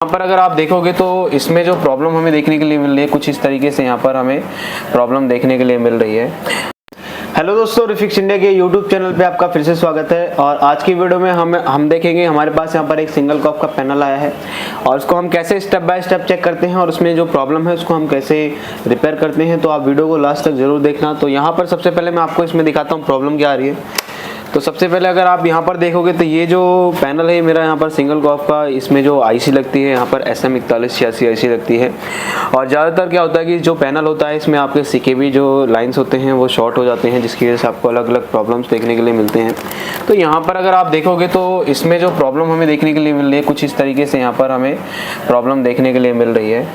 यहाँ पर अगर आप देखोगे तो इसमें जो प्रॉब्लम हमें देखने के लिए मिल रही है कुछ इस तरीके से यहाँ पर हमें प्रॉब्लम देखने के लिए मिल रही है। हेलो दोस्तों, रिफिक्स इंडिया के यूट्यूब चैनल पे आपका फिर से स्वागत है। और आज की वीडियो में हम देखेंगे हमारे पास यहाँ पर एक सिंगल कॉप का पैनल आया है और उसको हम कैसे स्टेप बाय स्टेप चेक करते हैं और उसमें जो प्रॉब्लम है उसको हम कैसे रिपेयर करते हैं। तो आप वीडियो को लास्ट तक जरूर देखना। तो यहाँ पर सबसे पहले मैं आपको इसमें दिखाता हूँ प्रॉब्लम क्या आ रही है। तो सबसे पहले अगर आप यहाँ पर देखोगे तो ये जो पैनल है मेरा यहाँ पर सिंगल कॉप का, इसमें जो आईसी लगती है यहाँ पर SM4186 आईसी लगती है। और ज़्यादातर क्या होता है कि जो पैनल होता है इसमें आपके CKB जो लाइंस होते हैं वो शॉर्ट हो जाते हैं, जिसकी वजह से आपको अलग अलग प्रॉब्लम्स देखने के लिए मिलते हैं। तो यहाँ पर अगर आप देखोगे तो इसमें जो प्रॉब्लम हमें देखने के लिए मिल रही है कुछ इस तरीके से यहाँ पर हमें प्रॉब्लम देखने के लिए मिल रही है।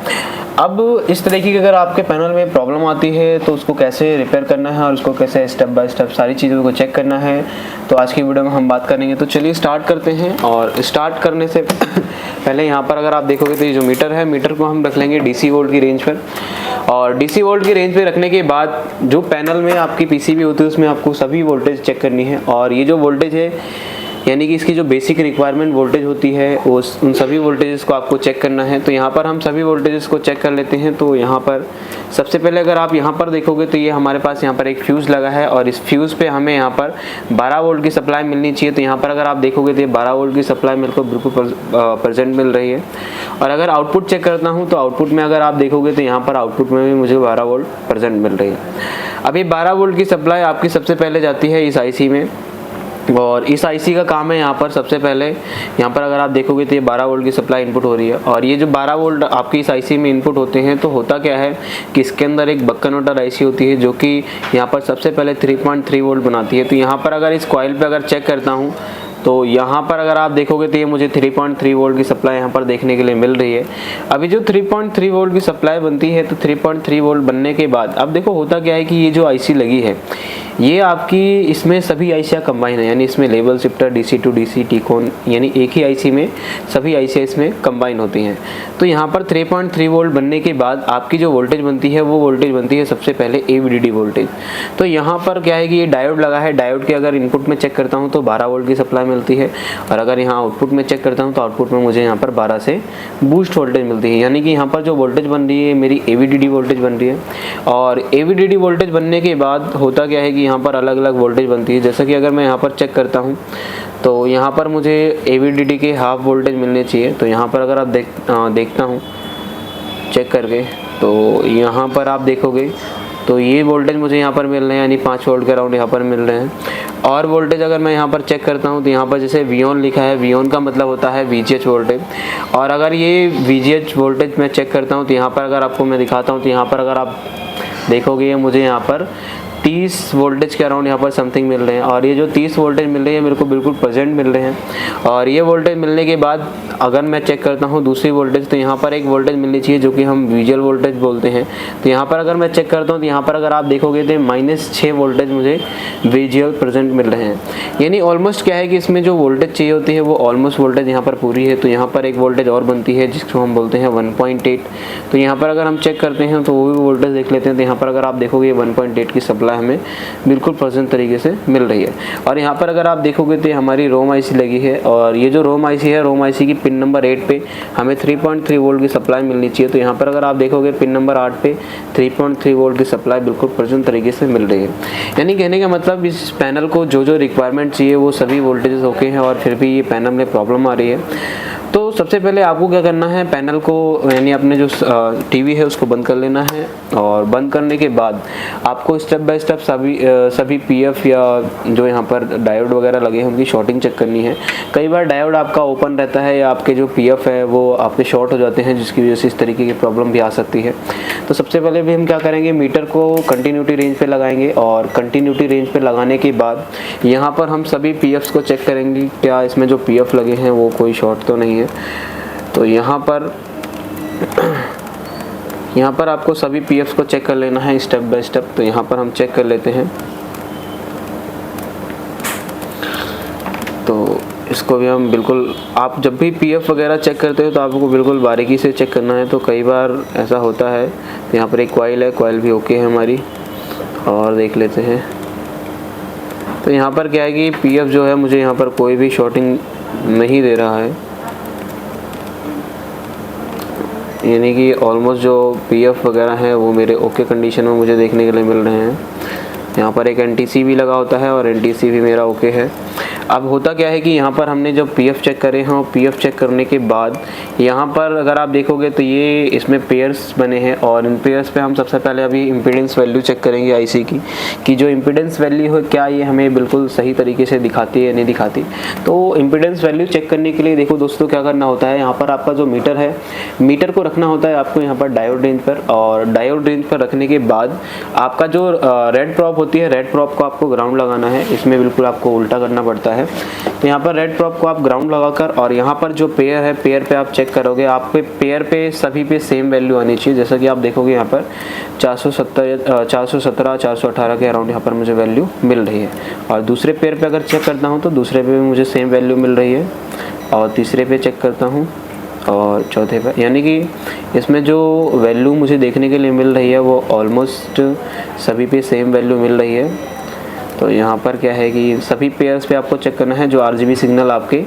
अब इस तरीके की अगर आपके पैनल में प्रॉब्लम आती है तो उसको कैसे रिपेयर करना है और उसको कैसे स्टेप बाय स्टेप सारी चीज़ों को चेक करना है, तो आज की वीडियो में हम बात करेंगे। तो चलिए स्टार्ट करते हैं। और स्टार्ट करने से पहले यहाँ पर अगर आप देखोगे तो ये जो मीटर है, मीटर को हम रख लेंगे DC वोल्ट की रेंज पर। और DC वोल्ट की रेंज पे रखने के बाद जो पैनल में आपकी PCB होती है उसमें आपको सभी वोल्टेज चेक करनी है। और ये जो वोल्टेज है यानी कि इसकी जो बेसिक रिक्वायरमेंट वोल्टेज होती है वो उन सभी वोल्टेजेस को आपको चेक करना है। तो यहाँ पर हम सभी वोल्टेजेस को चेक कर लेते हैं। तो यहाँ पर सबसे पहले अगर आप यहाँ पर देखोगे तो ये हमारे पास यहाँ पर एक फ्यूज़ लगा है और इस फ्यूज़ पे हमें यहाँ पर 12 वोल्ट की सप्लाई मिलनी चाहिए। तो यहाँ पर अगर आप देखोगे तो ये 12 वोल्ट की सप्लाई मेरे को बिल्कुल प्रेजेंट मिल रही है। और अगर आउटपुट चेक करता हूँ तो आउटपुट में अगर आप देखोगे तो यहाँ पर आउटपुट में भी मुझे 12 वोल्ट प्रेजेंट मिल रही है। अब ये 12 वोल्ट की सप्लाई आपकी सबसे पहले जाती है इस IC में। और इस IC का काम है यहाँ पर सबसे पहले यहाँ पर अगर आप देखोगे तो ये 12 वोल्ट की सप्लाई इनपुट हो रही है। और ये जो 12 वोल्ट आपकी इस IC में इनपुट होते हैं तो होता क्या है कि इसके अंदर एक बक कन्वर्टर IC होती है जो कि यहाँ पर सबसे पहले 3.3 वोल्ट बनाती है। तो यहाँ पर अगर इस कॉइल पे अगर चेक करता हूँ तो यहाँ पर अगर आप देखोगे तो ये मुझे 3.3 वोल्ट की सप्लाई यहाँ पर देखने के लिए मिल रही है। अभी जो 3.3 वोल्ट की सप्लाई बनती है तो 3.3 वोल्ट बनने के बाद अब देखो होता क्या है कि ये जो IC लगी है ये आपकी इसमें सभी IC कंबाइन है, यानी इसमें level shifter DC to DC टिकोन यानी एक ही IC में सभी IC इसमें कंबाइन होती हैं। तो यहाँ पर 3.3 वोल्ट बनने के बाद आपकी जो वोल्टेज बनती है वो वोल्टेज बनती है सबसे पहले AVDD वोल्टेज। तो यहाँ पर क्या है कि ये डायोड लगा है, डायोड के अगर इनपुट में चेक करता हूँ तो 12 वोल्ट की सप्लाई मिलती है। और अगर यहाँ आउटपुट में चेक करता हूँ तो आउटपुट में मुझे यहाँ पर 12 से बूस्ट वोल्टेज मिलती है, यानी कि यहाँ पर जो वोल्टेज बन रही है मेरी AVDD वोल्टेज बन रही है। और AVDD वोल्टेज बनने के बाद होता क्या है कि यहाँ पर अलग अलग वोल्टेज बनती है। जैसा कि अगर मैं यहाँ पर चेक करता हूँ तो यहाँ पर मुझे AVDD के हाफ वोल्टेज मिलने चाहिए। तो यहाँ पर अगर आप देखता हूँ चेक करके तो यहाँ पर आप देखोगे तो ये वोल्टेज मुझे यहाँ पर मिल रहे हैं, यानी 5 वोल्ट के अराउंड यहाँ पर मिल रहे हैं। और वोल्टेज अगर मैं यहाँ पर चेक करता हूँ तो यहाँ पर जैसे VON लिखा है, VON का मतलब होता है VGH वोल्टेज। और अगर ये VGH वोल्टेज मैं चेक करता हूँ तो यहाँ पर अगर आपको मैं दिखाता हूँ तो यहाँ पर अगर आप देखोगे ये मुझे यहाँ पर 30 वोल्टेज के अराउंड यहाँ पर समथिंग मिल रहे हैं। और ये जो 30 वोल्टेज मिल रहे हैं मेरे को बिल्कुल प्रेजेंट मिल रहे हैं। और ये वोल्टेज मिलने के बाद अगर मैं चेक करता हूँ दूसरी वोल्टेज तो यहाँ पर एक वोल्टेज मिलनी चाहिए जो कि हम विजुअल वोल्टेज बोलते हैं। तो यहाँ पर अगर मैं चेक करता हूँ तो यहाँ पर अगर आप देखोगे तो -6 वोल्टेज मुझे विजुअल प्रेजेंट मिल रहे हैं, यानी ऑलमोस्ट क्या है कि इसमें जो वोल्टेज चाहिए होती है वो ऑलमोस्ट वोल्टेज यहाँ पर पूरी है। तो यहाँ पर एक वोल्टेज और बनती है जिसको हम बोलते हैं 1.8। तो यहाँ पर अगर हम चेक करते हैं तो वो भी वोल्टेज देख लेते हैं। तो यहाँ पर अगर आप देखोगे 1.8 की सप्लाई हमें बिल्कुल प्रेजेंट तरीके से मिल रही है। और यहाँ पर अगर आप देखोगे तो हमारी रोम IC लगी है और ये जो रोम IC है, रोम IC की पिन नंबर 8 पे हमें 3.3 वोल्ट की सप्लाई मिलनी चाहिए। तो यहाँ पर अगर आप देखोगे पिन नंबर 8 पे 3.3 वोल्ट की सप्लाई बिल्कुल प्रेजेंट तरीके से मिल रही है। यानी कहने का मतलब इस पैनल को जो जो रिक्वायरमेंट चाहिए वो सभी वोल्टेजेस ओके हैं और फिर भी ये पैनल में प्रॉब्लम आ रही है। तो सबसे पहले आपको क्या करना है, पैनल को यानी अपने जो TV है उसको बंद कर लेना है। और बंद करने के बाद आपको स्टेप बाय स्टेप सभी PF या जो यहाँ पर डायोड वगैरह लगे हैं उनकी शॉर्टिंग चेक करनी है। कई बार डायोड आपका ओपन रहता है या आपके जो PF है वो आपके शॉर्ट हो जाते हैं, जिसकी वजह से इस तरीके की प्रॉब्लम भी आ सकती है। तो सबसे पहले भी हम क्या करेंगे, मीटर को कंटिन्यूटी रेंज पे लगाएंगे। और कंटिन्यूटी रेंज पे लगाने के बाद यहाँ पर हम सभी PFs को चेक करेंगे क्या इसमें जो PF लगे हैं वो कोई शॉर्ट तो नहीं है। तो यहाँ पर आपको सभी PFs को चेक कर लेना है स्टेप बाय स्टेप। तो यहाँ पर हम चेक कर लेते हैं। तो इसको भी हम बिल्कुल, आप जब भी PF वगैरह चेक करते हो तो आपको बिल्कुल बारीकी से चेक करना है। तो कई बार ऐसा होता है। तो यहाँ पर एक कॉइल है, कॉइल भी ओके है हमारी, और देख लेते हैं। तो यहाँ पर क्या है कि PF जो है मुझे यहाँ पर कोई भी शॉर्टिंग नहीं दे रहा है। यानी कि ऑलमोस्ट जो पीएफ वगैरह हैं वो मेरे ओके कंडीशन में मुझे देखने के लिए मिल रहे हैं। यहाँ पर एक एनटीसी भी लगा होता है और एनटीसी भी मेरा ओके है। अब होता क्या है कि यहाँ पर हमने जब पीएफ चेक करे हैं और पीएफ चेक करने के बाद यहाँ पर अगर आप देखोगे तो ये इसमें पेयर्स बने हैं और इन पेयर्स पे हम सबसे पहले अभी इम्पीडेंस वैल्यू चेक करेंगे आईसी की कि जो इम्पीडेंस वैल्यू है क्या ये हमें बिल्कुल सही तरीके से दिखाती है या नहीं दिखाती। तो इम्पीडेंस वैल्यू चेक करने के लिए देखो दोस्तों क्या करना होता है, यहाँ पर आपका जो मीटर है, मीटर को रखना होता है आपको यहाँ पर डायोड रेंज पर, और डायोड रेंज पर रखने के बाद आपका जो रेड प्रॉप होती है, रेड प्रॉप को आपको ग्राउंड लगाना है। इसमें बिल्कुल आपको उल्टा करना पड़ता है। तो यहाँ पर रेड प्रॉप को आप ग्राउंड लगाकर और यहाँ पर जो पेयर है, पेयर पे आप चेक करोगे, आपके पेयर पे सभी पे सेम वैल्यू आनी चाहिए। जैसा कि आप देखोगे यहाँ पर 417 418 के अराउंड यहाँ पर मुझे वैल्यू मिल रही है। और दूसरे पेयर पे अगर चेक करता हूँ तो दूसरे पे भी मुझे सेम वैल्यू मिल रही है, और तीसरे पे चेक करता हूँ और चौथे पे, यानी कि इसमें जो वैल्यू मुझे देखने के लिए मिल रही है वो ऑलमोस्ट सभी पे सेम वैल्यू मिल रही है। तो यहाँ पर क्या है कि सभी पेयर्स पे आपको चेक करना है जो आरजीबी सिग्नल आपके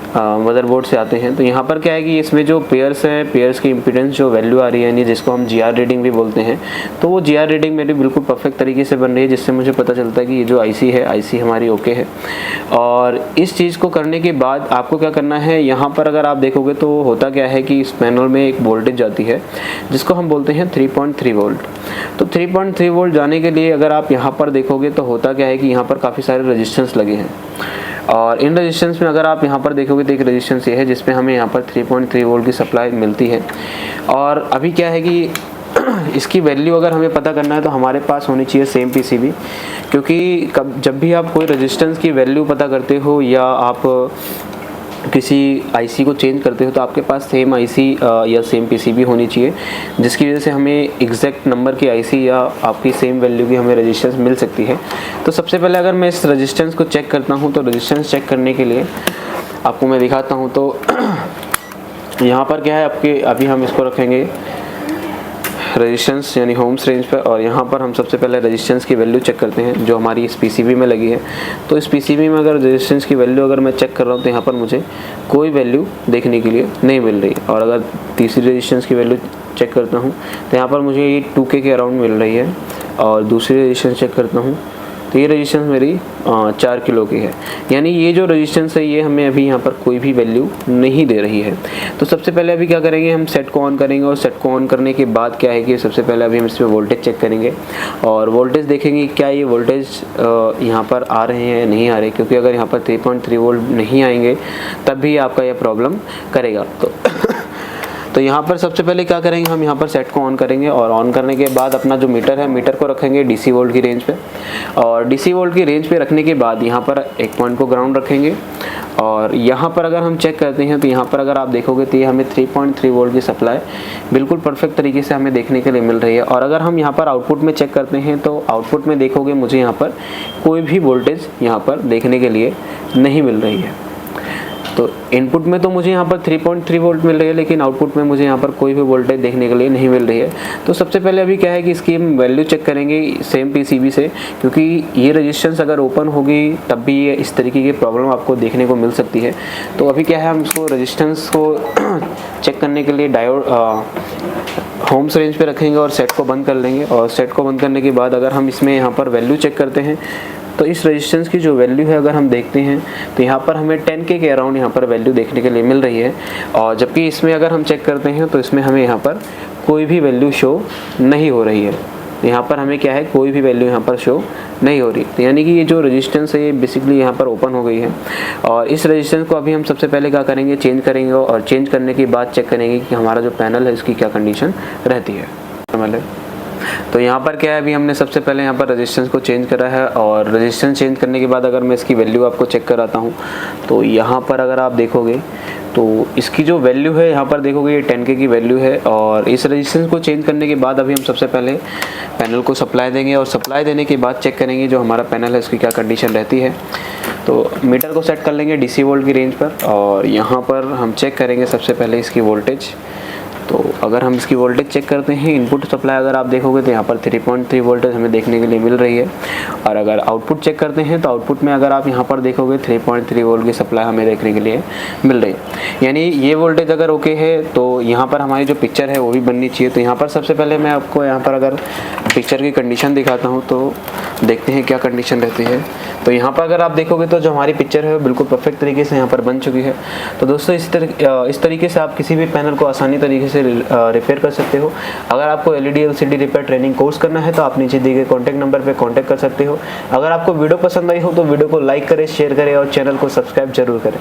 मदरबोर्ड से आते हैं। तो यहाँ पर क्या है कि इसमें जो पेयर्स हैं, पेयर्स की इम्पीडेंस जो वैल्यू आ रही है, यानी जिसको हम जीआर रीडिंग भी बोलते हैं, तो वो जीआर रीडिंग मेरी बिल्कुल परफेक्ट तरीके से बन रही है, जिससे मुझे पता चलता है कि ये जो आईसी है, आईसी हमारी ओके है। और इस चीज़ को करने के बाद आपको क्या करना है, यहाँ पर अगर आप देखोगे तो होता क्या है कि इस पैनल में एक वोल्टेज जाती है जिसको हम बोलते हैं 3.3 वोल्ट। तो 3.3 वोल्ट जाने के लिए अगर आप यहाँ पर देखोगे तो होता क्या है कि यहाँ पर काफ़ी सारे रजिस्टेंस लगे हैं, और इन रेजिस्टेंस में अगर आप यहाँ पर देखोगे तो एक रेजिस्टेंस ये है जिसमें हमें यहाँ पर 3.3 वोल्ट की सप्लाई मिलती है। और अभी क्या है कि इसकी वैल्यू अगर हमें पता करना है तो हमारे पास होनी चाहिए सेम पीसीबी, क्योंकि जब भी आप कोई रेजिस्टेंस की वैल्यू पता करते हो या आप किसी आईसी को चेंज करते हो तो आपके पास सेम आईसी या सेम पीसीबी होनी चाहिए, जिसकी वजह से हमें एग्जैक्ट नंबर की आईसी या आपकी सेम वैल्यू की हमें रेजिस्टेंस मिल सकती है। तो सबसे पहले अगर मैं इस रेजिस्टेंस को चेक करता हूं तो रेजिस्टेंस चेक करने के लिए आपको मैं दिखाता हूं। तो यहाँ पर क्या है आपके, अभी हम इसको रखेंगे रेजिस्टेंस यानी होम्स रेंज पर, और यहाँ पर हम सबसे पहले रेजिस्टेंस की वैल्यू चेक करते हैं जो हमारी इस पीसीबी में लगी है। तो इस पीसीबी में अगर रेजिस्टेंस की वैल्यू अगर मैं चेक कर रहा हूँ तो यहाँ पर मुझे कोई वैल्यू देखने के लिए नहीं मिल रही। और अगर तीसरी रेजिस्टेंस की वैल्यू चेक करता हूँ तो यहाँ पर मुझे ये 2K के अराउंड मिल रही है, और दूसरी रेजिस्टेंस चेक करता हूँ तो ये रेजिस्टेंस मेरी 4 किलो की है, यानी ये जो रेजिस्टेंस है ये हमें अभी यहाँ पर कोई भी वैल्यू नहीं दे रही है। तो सबसे पहले अभी क्या करेंगे, हम सेट को ऑन करेंगे, और सेट को ऑन करने के बाद क्या है कि सबसे पहले अभी हम इसमें वोल्टेज चेक करेंगे और वोल्टेज देखेंगे क्या ये वोल्टेज यहाँ पर आ रहे हैं या नहीं आ रहे, क्योंकि अगर यहाँ पर 3.3 वोल्ट नहीं आएंगे तब भी आपका यह प्रॉब्लम करेगा। तो यहाँ पर सबसे पहले क्या करेंगे, हम यहाँ पर सेट को ऑन करेंगे, और ऑन करने के बाद अपना जो मीटर है, मीटर को रखेंगे डीसी वोल्ट की रेंज पे, और डीसी वोल्ट की रेंज पे रखने के बाद यहाँ पर एक पॉइंट को ग्राउंड रखेंगे। और यहाँ पर अगर हम चेक करते हैं तो यहाँ पर अगर आप देखोगे तो ये हमें 3.3 वोल्ट की सप्लाई बिल्कुल परफेक्ट तरीके से हमें देखने के लिए मिल रही है। और अगर हम यहाँ पर आउटपुट में चेक करते हैं तो आउटपुट में देखोगे मुझे यहाँ पर कोई भी वोल्टेज यहाँ पर देखने के लिए नहीं मिल रही है। तो इनपुट में तो मुझे यहाँ पर 3.3 वोल्ट मिल रही है, लेकिन आउटपुट में मुझे यहाँ पर कोई भी वोल्टेज देखने के लिए नहीं मिल रही है। तो सबसे पहले अभी क्या है कि इसकी हम वैल्यू चेक करेंगे सेम पीसीबी से, क्योंकि ये रेजिस्टेंस अगर ओपन होगी तब भी ये इस तरीके की प्रॉब्लम आपको देखने को मिल सकती है। तो अभी क्या है, हम इसको रेजिस्टेंस को चेक करने के लिए डायोड होम्स रेंज पे रखेंगे और सेट को बंद कर लेंगे। और सेट को बंद करने के बाद अगर हम इसमें यहाँ पर वैल्यू चेक करते हैं तो इस रेजिस्टेंस की जो वैल्यू है अगर हम देखते हैं तो यहाँ पर हमें 10K के अराउंड यहाँ पर वैल्यू देखने के लिए मिल रही है। और जबकि इसमें अगर हम चेक करते हैं तो इसमें हमें यहाँ पर कोई भी वैल्यू शो नहीं हो रही है। यहाँ पर हमें क्या है, कोई भी वैल्यू यहाँ पर शो नहीं हो रही। तो यानी कि ये जो रेजिस्टेंस है ये बेसिकली यहाँ पर ओपन हो गई है। और इस रेजिस्टेंस को अभी हम सबसे पहले क्या करेंगे, चेंज करेंगे, और चेंज करने के बाद चेक करेंगे कि हमारा जो पैनल है इसकी क्या कंडीशन रहती है। तो यहाँ पर क्या है, अभी हमने सबसे पहले यहाँ पर रेजिस्टेंस को चेंज करा है, और रेजिस्टेंस चेंज करने के बाद अगर मैं इसकी वैल्यू आपको चेक कराता हूँ तो यहाँ पर अगर आप देखोगे तो इसकी जो वैल्यू है यहाँ पर देखोगे ये 10K की वैल्यू है। और इस रेजिस्टेंस को चेंज करने के बाद अभी हम सबसे पहले पैनल को सप्लाई देंगे, और सप्लाई देने के बाद चेक करेंगे जो हमारा पैनल है उसकी क्या कंडीशन रहती है। तो मीटर को सेट कर लेंगे DC वोल्ट की रेंज पर, और यहाँ पर हम चेक करेंगे सबसे पहले इसकी वोल्टेज। तो अगर हम इसकी वोल्टेज चेक करते हैं, इनपुट सप्लाई अगर आप देखोगे तो यहाँ पर 3.3 वोल्टेज हमें देखने के लिए मिल रही है। और अगर आउटपुट चेक करते हैं तो आउटपुट में अगर आप यहाँ पर देखोगे 3.3 वोल्ट की सप्लाई हमें देखने के लिए मिल रही है। यानी ये वोल्टेज अगर ओके है तो यहाँ पर हमारी जो पिक्चर है वो भी बननी चाहिए। तो यहाँ पर सबसे पहले मैं आपको यहाँ पर अगर पिक्चर की कंडीशन दिखाता हूँ तो देखते हैं क्या कंडीशन रहती है। तो यहाँ पर अगर आप देखोगे तो जो हमारी पिक्चर है वो बिल्कुल परफेक्ट तरीके से यहाँ पर बन चुकी है। तो दोस्तों इस तरीके से आप किसी भी पैनल को आसानी तरीके से रिपेयर कर सकते हो। अगर आपको LED LCD repair training course करना है तो आप नीचे दिए गए कॉन्टैक्ट नंबर पर कॉन्टैक्ट कर सकते हो। अगर आपको वीडियो पसंद आई हो तो वीडियो को लाइक करें, शेयर करें और चैनल को सब्सक्राइब जरूर करें।